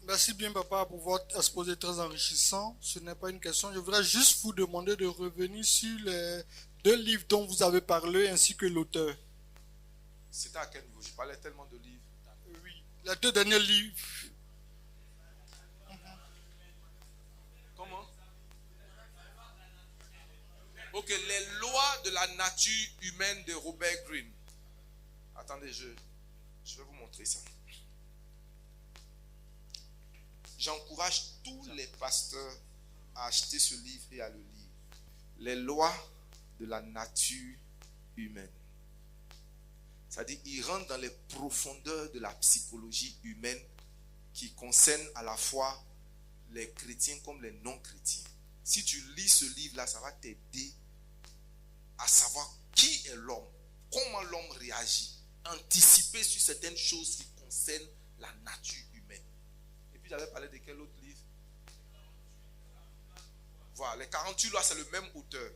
Merci bien, papa, pour votre exposé très enrichissant. Ce n'est pas une question. Je voudrais juste vous demander de revenir sur les deux livres dont vous avez parlé ainsi que l'auteur. C'était à quel niveau? Je parlais tellement de livres. Oui, les deux derniers livres. Comment? Ok, les lois de la nature humaine de Robert Greene. Attendez, je vais vous montrer ça. J'encourage tous les pasteurs à acheter ce livre et à le lire. Les lois de la nature humaine. C'est-à-dire, il rentre dans les profondeurs de la psychologie humaine qui concerne à la fois les chrétiens comme les non-chrétiens. Si tu lis ce livre-là, ça va t'aider à savoir qui est l'homme, comment l'homme réagit, anticiper sur certaines choses qui concernent la nature humaine. Et puis j'avais parlé de quel autre livre? Voilà, les 48 lois, c'est le même auteur.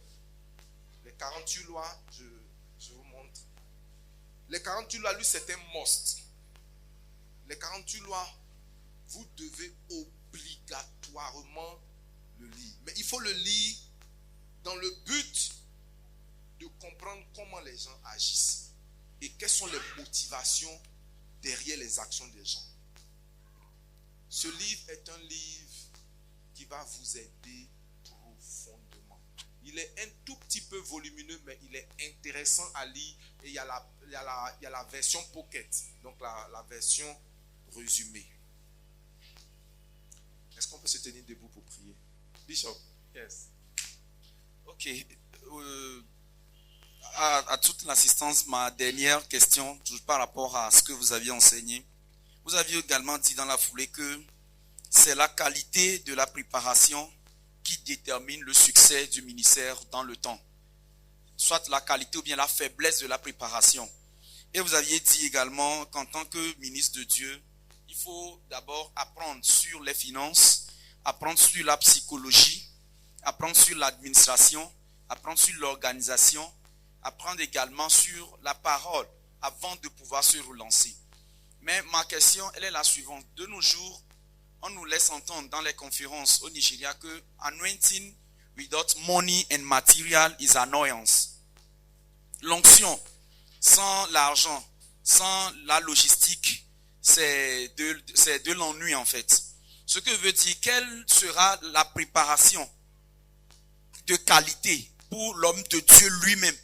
Les 48 lois, je vous montre. Les 48 lois, lui, c'est un must. Les 48 lois, vous devez obligatoirement le lire. Mais il faut le lire dans le but de comprendre comment les gens agissent et quelles sont les motivations derrière les actions des gens. Ce livre est un livre qui va vous aider profondément. Il est un tout petit peu volumineux, mais il est intéressant à lire. Et il y a la version pocket, donc la version résumée. Est-ce qu'on peut se tenir debout pour prier? Bishop, yes. Ok. À toute l'assistance, ma dernière question, toujours par rapport à ce que vous aviez enseigné. Vous aviez également dit dans la foulée que c'est la qualité de la préparation qui détermine le succès du ministère dans le temps. Soit la qualité ou bien la faiblesse de la préparation. Et vous aviez dit également qu'en tant que ministre de Dieu, il faut d'abord apprendre sur les finances, apprendre sur la psychologie, apprendre sur l'administration, apprendre sur l'organisation, apprendre également sur la parole avant de pouvoir se relancer. Mais ma question, elle est la suivante. De nos jours, on nous laisse entendre dans les conférences au Nigeria que anointing without money and material is annoyance. L'onction sans l'argent, sans la logistique, c'est de l'ennui en fait. Ce que veut dire, quelle sera la préparation de qualité pour l'homme de Dieu lui-même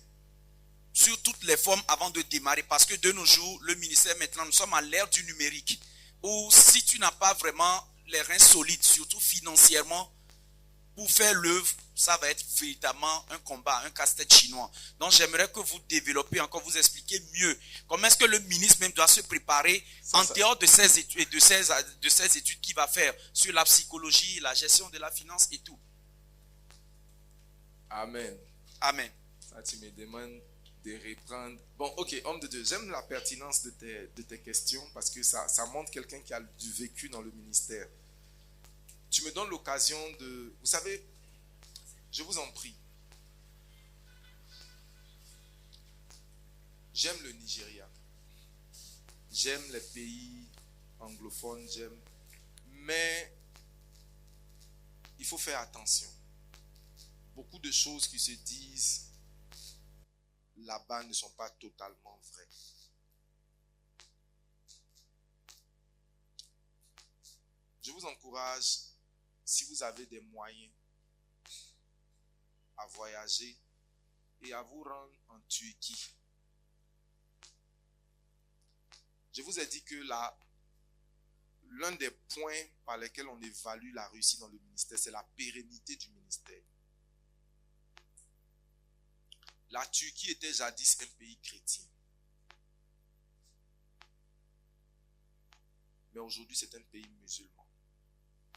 sur toutes les formes avant de démarrer? Parce que de nos jours, le ministère maintenant, nous sommes à l'ère du numérique, où si tu n'as pas vraiment les reins solides, surtout financièrement, pour faire l'œuvre, ça va être véritablement un combat, un casse-tête chinois. Donc j'aimerais que vous développiez encore, vous expliquiez mieux comment est-ce que le ministre même doit se préparer en dehors de ces études, de ces études qu'il va faire sur la psychologie, la gestion de la finance et tout. Amen. Amen. Ça, tu me demandes de reprendre. Bon, ok, homme de Dieu, j'aime la pertinence de tes questions parce que ça montre quelqu'un qui a du vécu dans le ministère. Tu me donnes l'occasion de... Vous savez, je vous en prie. J'aime le Nigeria. J'aime les pays anglophones, j'aime. Mais il faut faire attention. Beaucoup de choses qui se disent là-bas ne sont pas totalement vraies. Je vous encourage, si vous avez des moyens, à voyager et à vous rendre en Turquie. Je vous ai dit que l'un des points par lesquels on évalue la réussite dans le ministère, c'est la pérennité du ministère. La Turquie était jadis un pays chrétien. Mais aujourd'hui, c'est un pays musulman.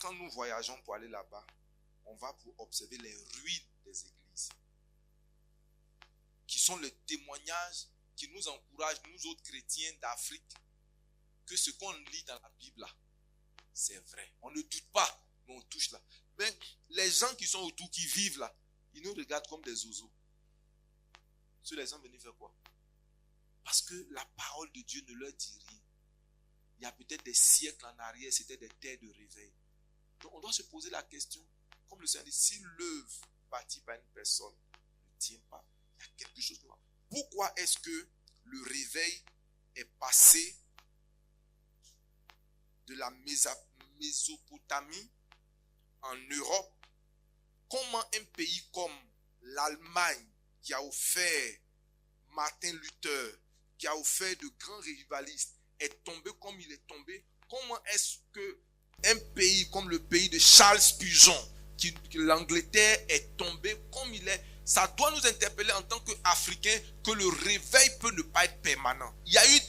Quand nous voyageons pour aller là-bas, on va pour observer les ruines des églises, qui sont le témoignage qui nous encourage, nous autres chrétiens d'Afrique, que ce qu'on lit dans la Bible là, c'est vrai. On ne doute pas, mais on touche là. Mais les gens qui sont autour, qui vivent là, ils nous regardent comme des oiseaux. Ceux les gens venus faire quoi? Parce que la parole de Dieu ne leur dit rien. il y a peut-être des siècles en arrière, c'était des terres de réveil. Donc on doit se poser la question, comme le Seigneur dit, si l'œuvre bâtie par une personne ne tient pas, il y a quelque chose de mal. Pourquoi est-ce que le réveil est passé de la Mésopotamie en Europe? Comment un pays comme l'Allemagne, qui a offert Martin Luther, qui a offert de grands rivalistes, est tombé comme il est tombé? Comment est-ce que un pays comme le pays de Charles Spurgeon, que l'Angleterre est tombée comme il est? Ça doit nous interpeller en tant qu'Africains que le réveil peut ne pas être permanent. Il y a eu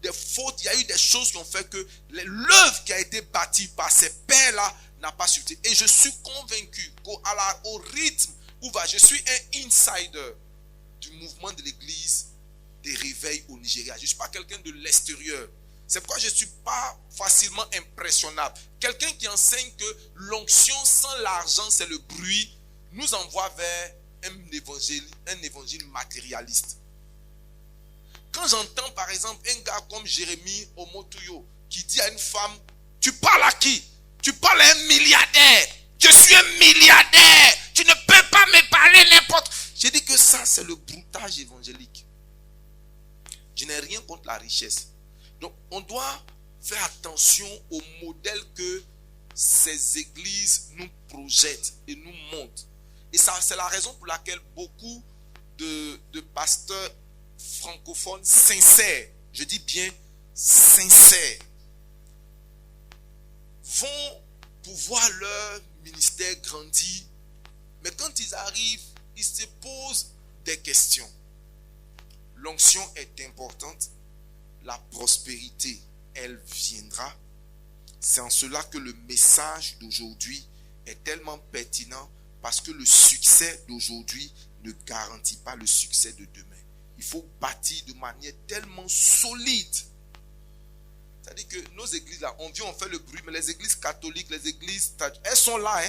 des fautes, il y a eu des choses qui ont fait que l'œuvre qui a été bâtie par ces pères-là n'a pas suffi. Et je suis convaincu qu'au rythme où va, je suis un insider du mouvement de l'église des réveils au Nigeria. Je ne suis pas quelqu'un de l'extérieur. C'est pourquoi je ne suis pas facilement impressionnable. Quelqu'un qui enseigne que l'onction sans l'argent, c'est le bruit, nous envoie vers un évangile matérialiste. Quand j'entends par exemple un gars comme Jérémie Omotuyo qui dit à une femme, tu parles à qui? Tu parles à un milliardaire. Je suis un milliardaire. Tu ne peux pas me parler n'importe. J'ai dit que ça c'est le broutage évangélique. Je n'ai rien contre la richesse. Donc on doit faire attention au modèle que ces églises nous projettent et nous montrent. Et ça, c'est la raison pour laquelle beaucoup de pasteurs francophones sincères, je dis bien sincères, vont pouvoir leur ministère grandir. Mais quand ils arrivent, ils se posent des questions. L'onction est importante. La prospérité, elle viendra. C'est en cela que le message d'aujourd'hui est tellement pertinent, parce que le succès d'aujourd'hui ne garantit pas le succès de demain. Il faut bâtir de manière tellement solide. C'est-à-dire que nos églises là, on vient, on fait le bruit, mais les églises catholiques, les églises, elles sont là.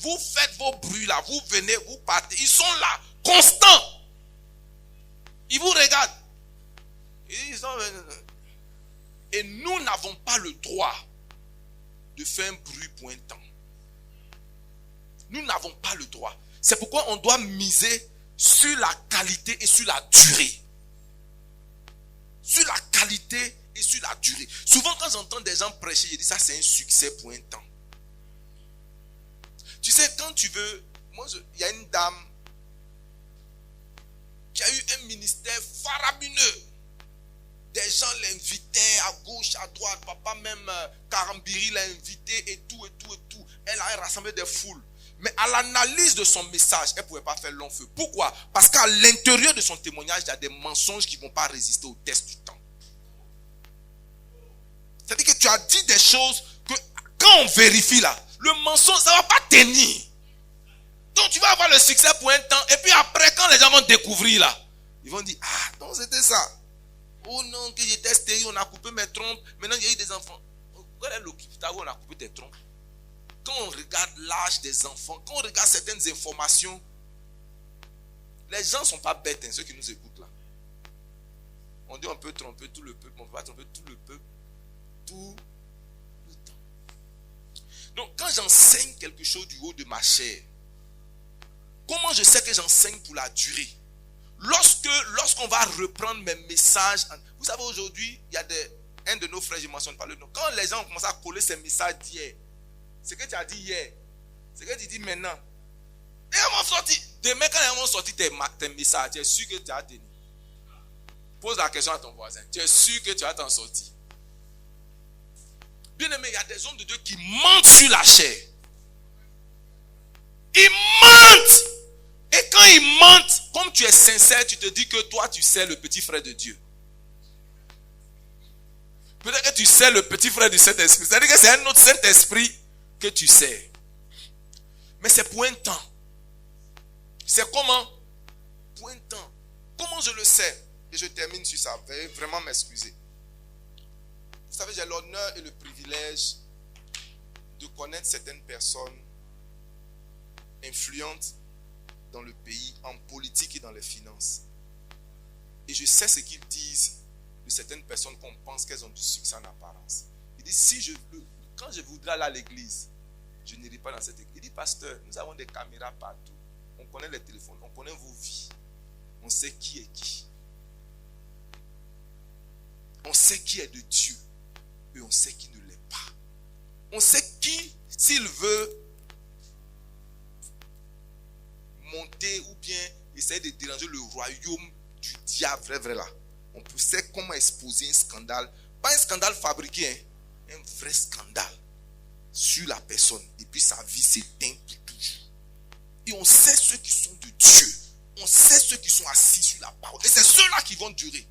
Vous faites vos bruits là, vous venez, vous partez. Ils sont là, constants. Ils vous regardent. Et nous n'avons pas le droit de faire un bruit pour un temps. Nous n'avons pas le droit. C'est pourquoi on doit miser sur la qualité et sur la durée. Sur la qualité et sur la durée. Souvent quand j'entends des gens prêcher, je dis ça c'est un succès pour un temps. Tu sais, quand tu veux, il y a une dame qui a eu un ministère faramineux. Des gens l'invitaient à gauche, à droite. Papa même Karambiri l'a invité et tout. Elle a rassemblé des foules. Mais à l'analyse de son message, elle ne pouvait pas faire long feu. Pourquoi? Parce qu'à l'intérieur de son témoignage, il y a des mensonges qui ne vont pas résister au test du temps. C'est-à-dire que tu as dit des choses que quand on vérifie là, le mensonge, ça ne va pas tenir. Donc tu vas avoir le succès pour un temps. Et puis après, quand les gens vont découvrir là, ils vont dire, ah non, c'était ça. Oh non, que j'étais stérile, on a coupé mes trompes. Maintenant, il y a eu des enfants. Quel est l'hôpital où on a coupé tes trompes? Quand on regarde l'âge des enfants, quand on regarde certaines informations, les gens ne sont pas bêtes, ceux qui nous écoutent là. On dit on peut tromper tout le peuple, on ne peut pas tromper tout le peuple, tout le temps. Donc quand j'enseigne quelque chose du haut de ma chair, comment je sais que j'enseigne pour la durée? Lorsqu'on va reprendre mes messages, vous savez aujourd'hui, il y a un de nos frères, je ne mentionne pas le nom, quand les gens ont commencé à coller ces messages d'hier, ce que tu as dit hier, ce que tu dis maintenant, et ils vont sortir. Demain, quand ils vont sortir tes messages, tu es sûr que tu as tenu. Pose la question à ton voisin. Tu es sûr que tu vas t'en sortir. Bien aimé, il y a des hommes de Dieu qui mentent sur la chair. Ils mentent. Et quand ils mentent, comme tu es sincère, tu te dis que toi, tu sais le petit frère de Dieu. Peut-être que tu sais le petit frère du Saint-Esprit. C'est-à-dire que c'est un autre Saint-Esprit que tu sais. Mais c'est pour un temps. C'est comment? Pour un temps. Comment je le sais? Et je termine sur ça. Veuillez vraiment m'excuser. Vous savez, j'ai l'honneur et le privilège de connaître certaines personnes influentes dans le pays, en politique et dans les finances. Et je sais ce qu'ils disent de certaines personnes qu'on pense qu'elles ont du succès en apparence. Il dit, quand je voudrais aller à l'église, je n'irai pas dans cette église. Il dit, pasteur, nous avons des caméras partout. On connaît les téléphones, on connaît vos vies. On sait qui est qui. On sait qui est de Dieu. Et on sait qui ne l'est pas. On sait qui, s'il veut monter ou bien essayer de déranger le royaume du diable, vrai là. On sait comment exposer un scandale. Pas un scandale fabriqué, hein, un vrai scandale sur la personne. Et puis sa vie s'éteint pour toujours. Et on sait ceux qui sont de Dieu. On sait ceux qui sont assis sur la parole. Et c'est ceux-là qui vont durer.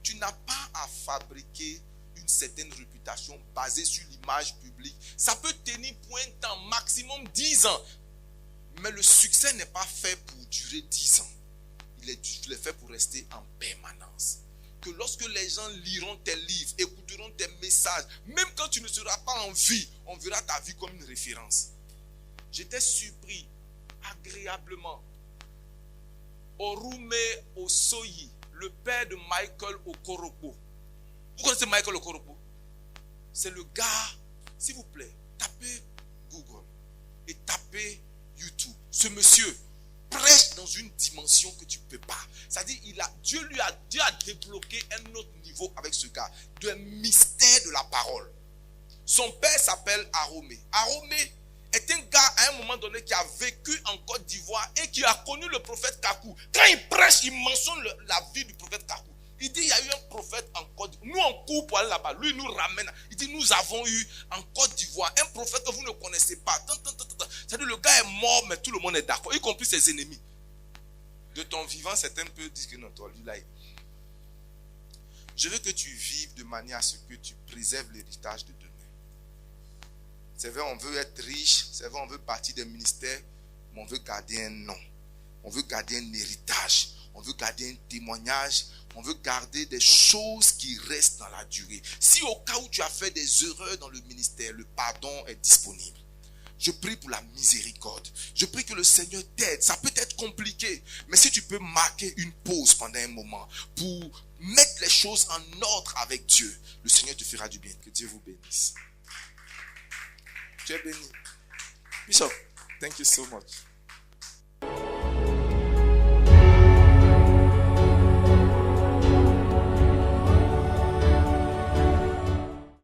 Tu n'as pas à fabriquer une certaine réputation basée sur l'image publique. Ça peut tenir pour un temps, maximum 10 ans. Mais le succès n'est pas fait pour durer 10 ans. Il est fait pour rester en permanence. Que lorsque les gens liront tes livres, écouteront tes messages, même quand tu ne seras pas en vie, on verra ta vie comme une référence. J'étais surpris agréablement. Orume Osoyi, le père de Michael Okoropo. Vous connaissez Michael Okoropo? C'est le gars, s'il vous plaît, tapez Google et tapez YouTube. Ce monsieur prêche dans une dimension que tu ne peux pas. C'est-à-dire, Dieu a débloqué un autre niveau avec ce gars, de mystère de la parole. Son père s'appelle Aromé. Aromé est un gars à un moment donné qui a vécu en Côte d'Ivoire et qui a connu le prophète Kakou. Quand il prêche, il mentionne la vie du prophète Kakou. Il dit, il y a eu un prophète en Côte d'Ivoire. Nous, on court pour aller là-bas. Lui, il nous ramène. Il dit, nous avons eu en Côte d'Ivoire un prophète que vous ne connaissez pas. C'est-à-dire, le gars est mort, mais tout le monde est d'accord, y compris ses ennemis. De ton vivant, certains peuvent dire que non, toi, lui, là, je veux que tu vives de manière à ce que tu préserves l'héritage de demain. C'est vrai, on veut être riche, c'est vrai, on veut partir des ministères, mais on veut garder un nom. On veut garder un héritage. On veut garder un témoignage. On veut garder des choses qui restent dans la durée. Si au cas où tu as fait des erreurs dans le ministère, le pardon est disponible. Je prie pour la miséricorde. Je prie que le Seigneur t'aide. Ça peut être compliqué, mais si tu peux marquer une pause pendant un moment pour mettre les choses en ordre avec Dieu, le Seigneur te fera du bien. Que Dieu vous bénisse. Tu es béni. Bishop, thank you so much.